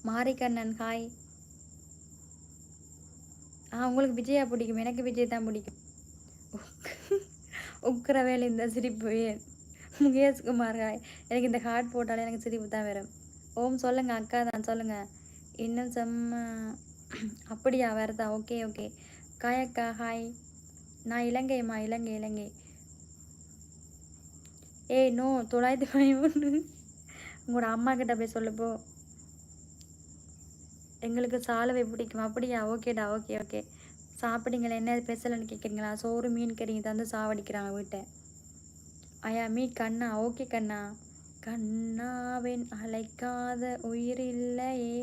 Marikannan hi. உங்களுக்கு விஜயா பிடிக்கும், எனக்கு விஜய் தான் பிடிக்கும். உக்கிரவேல் இந்த சிரிப்பு ஏன்? முகேஷ்குமார் ஹாய். எனக்கு இந்த ஹார்ட் போட்டாலே எனக்கு சிரிப்பு தான் வரும். ஓம் சொல்லுங்க அக்கா தான் சொல்லுங்க. இன்னும் செம்ம அப்படியா வருதா? Okay okay. காயக்கா ஹாய். நான் இலங்கைம்மா, இலங்கை இலங்கை. ஏய் நோ 911. உங்களோட அம்மா கிட்ட போய் சொல்லுப்போ. எங்களுக்கு சாலவை பிடிக்கும். அப்படியா? ஓகேடா, ஓகே ஓகே. சாப்பிடுங்களேன், என்ன ஸ்பெஷல்னு கேட்குறீங்களா? சோறு மீன் கறிங்க தந்து சாவடிக்கிறாங்க வீட்டை. ஐயா மீ கண்ணா, ஓகே கண்ணா. கண்ணாவின் அழைக்காத உயிர் இல்லையே.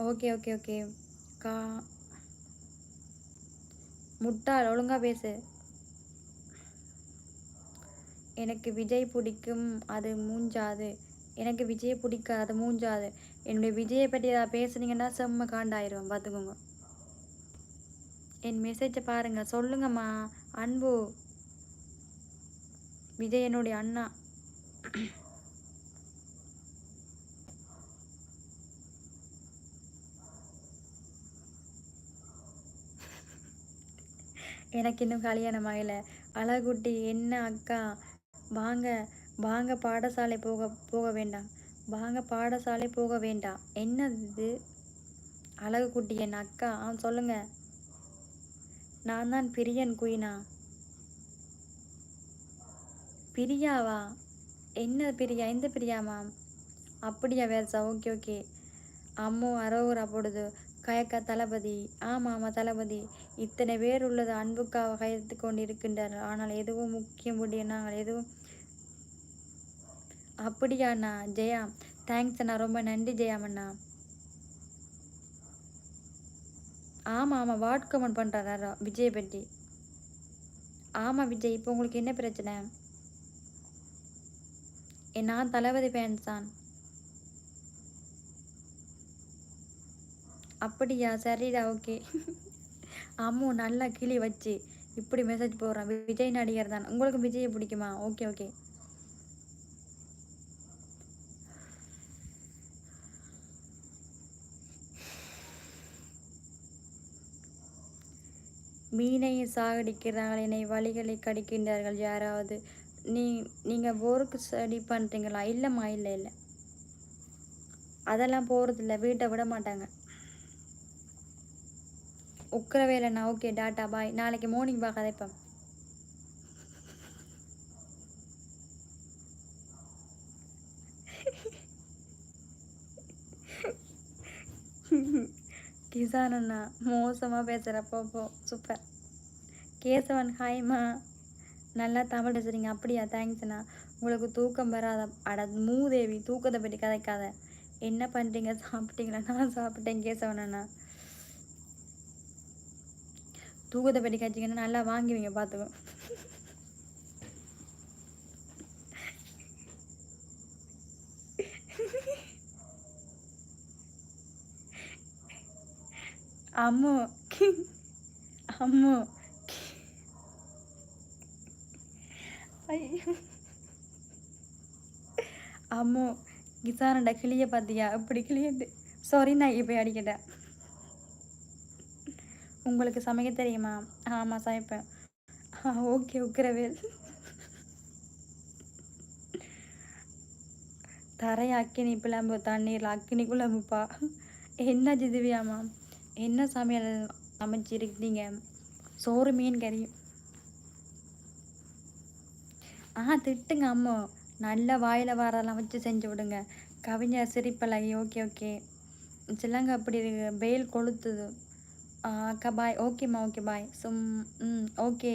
Okay okay okay. கா முட்டாள் ஒழுங்கா பேசு. எனக்கு விஜய் பிடிக்கும், அது மூஞ்சாது. எனக்கு விஜய் பிடிக்காது, அது மூஞ்சாது. என்னுடைய விஜயை பற்றி ஏதாவது பேசுனீங்கன்னா செம்ம காண்டாயிரும் பார்த்துக்கோங்க. என் மெசேஜை பாருங்க, சொல்லுங்கம்மா. அன்பு விஜய் என்னுடைய அண்ணா. எனக்கு இன்னும் கல்யாணம் ஆகலை. அழகுட்டி என்ன அக்கா, வாங்க வாங்க பாடசாலை போக வேண்டாம். வாங்க பாடசாலை போக வேண்டாம். என்னது இது? அழகுக்குட்டி என் அக்கா. சொல்லுங்க. நான் தான் பிரியன் குயினா. பிரியாவா? என்ன பிரியா? எந்த பிரியாமா? அப்படியா வேர்சா? Okay okay. அம்மோ அரோரா போடுது. கயக்கா தளபதி. ஆமாம் தளபதி. இத்தனை பேர் உள்ளது அன்புக்காக கைத்து கொண்டு இருக்கின்றனர். ஆனால் எதுவும் முக்கியம் முடிய நாங்கள் எதுவும். அப்படியாண்ணா? ஜெயா தேங்க்ஸ் அண்ணா, ரொம்ப நன்றி ஜெயாமண்ணா. ஆமாம் ஆமாம் வாட் கமெண்ட் பண்ணுறாரா விஜய் பற்றி? ஆமாம் விஜய், இப்போ உங்களுக்கு என்ன பிரச்சனை? நான் தளபதி ஃபேன்ஸ் தான். அப்படியா? சரிடா, ஓகே. அம்மு நல்லா கிளி வச்சு இப்படி மெசேஜ் போடுறான். விஜய் நடிகர் தான். உங்களுக்கு விஜயை பிடிக்குமா? Okay okay. மீனை சாகடிக்கிறார்கள், என்னை வழிகளை கடிக்கின்றார்கள் யாராவது. நீங்கள் ஒர்க் ஸ்டடி பண்ணுறீங்களா? இல்லைம்மா, இல்லை இல்லை, அதெல்லாம் போகிறதில்ல, வீட்டை விட மாட்டாங்க. உக்கிர வேலைண்ணா. ஓகே டாட்டா பாய். நாளைக்கு மார்னிங் பா கதைப்பேன். கிசானண்ணா மோசமாக பேசுகிறப்போ போ. சூப்பர். கேசவன் ஹாய்மா. நல்லா தமிழ் பேசுகிறீங்க. அப்படியா? தேங்க்ஸ்ண்ணா. உங்களுக்கு தூக்கம் வராத? அட மூதேவி, தூக்கத்தை பற்றி கதைக்காத. என்ன பண்ணுறீங்க? சாப்பிட்டீங்களா? நான் சாப்பிட்டேன் கேசவனண்ணா. தூக்கத்தை பற்றி கச்சிங்கன்னா நல்லா வாங்குவீங்க பார்த்துக்கோ. அம்மு அம்மு அம்மு கிசானடா கிளிய பார்த்தியா? இப்படி கிளியது. சாரி நான் இப்போ அடிக்கிட்டேன். உங்களுக்கு சமைக்க தெரியுமா? ஆமாம் சமைப்பேன். ஓகே உக்கிரவேல். தரை அக்கினி பிளம்பு, தண்ணீர் அக்கினி குழம்புப்பா. என்ன ஜிதிவியாமா? என்ன சமையல் அமைச்சிருக்கீங்க? சோறு மீன் கறி. திட்டுங்க அம்மா. நல்ல வாயில் வாரெல்லாம் வச்சு செஞ்சு விடுங்க. கவிஞர் சிரிப்பலகி. Okay okay. சிலங்க அப்படி இருக்கு. வெயில் கொளுத்துது. அக்கா பாய். ஓகேம்மா ஓகே பாய். ஓகே.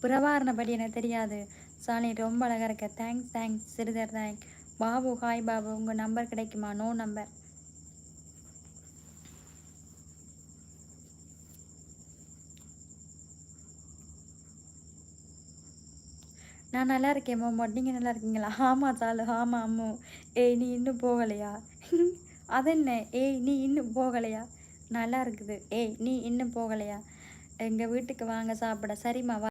பிரபாரண படி எனக்கு தெரியாது. சாலி ரொம்ப அழகாக இருக்க. Thanks Sridhar thank. Babu hi Babu. உங்கள் நம்பர் கிடைக்குமா? No number. நான் நல்லா இருக்கேன் மோமோட். நீங்கள் நல்லா இருக்கீங்களா? ஆமாம் சாலு. ஆமாம் அம்மு. ஏய் நீ இன்னும் போகலையா? அதென்ன? ஏய் நீ இன்னும் போகலையா? நல்லா இருக்குது. ஏய் நீ இன்னும் போகலையா? எங்கள் வீட்டுக்கு வாங்க சாப்பிட. சரிம்மா வா.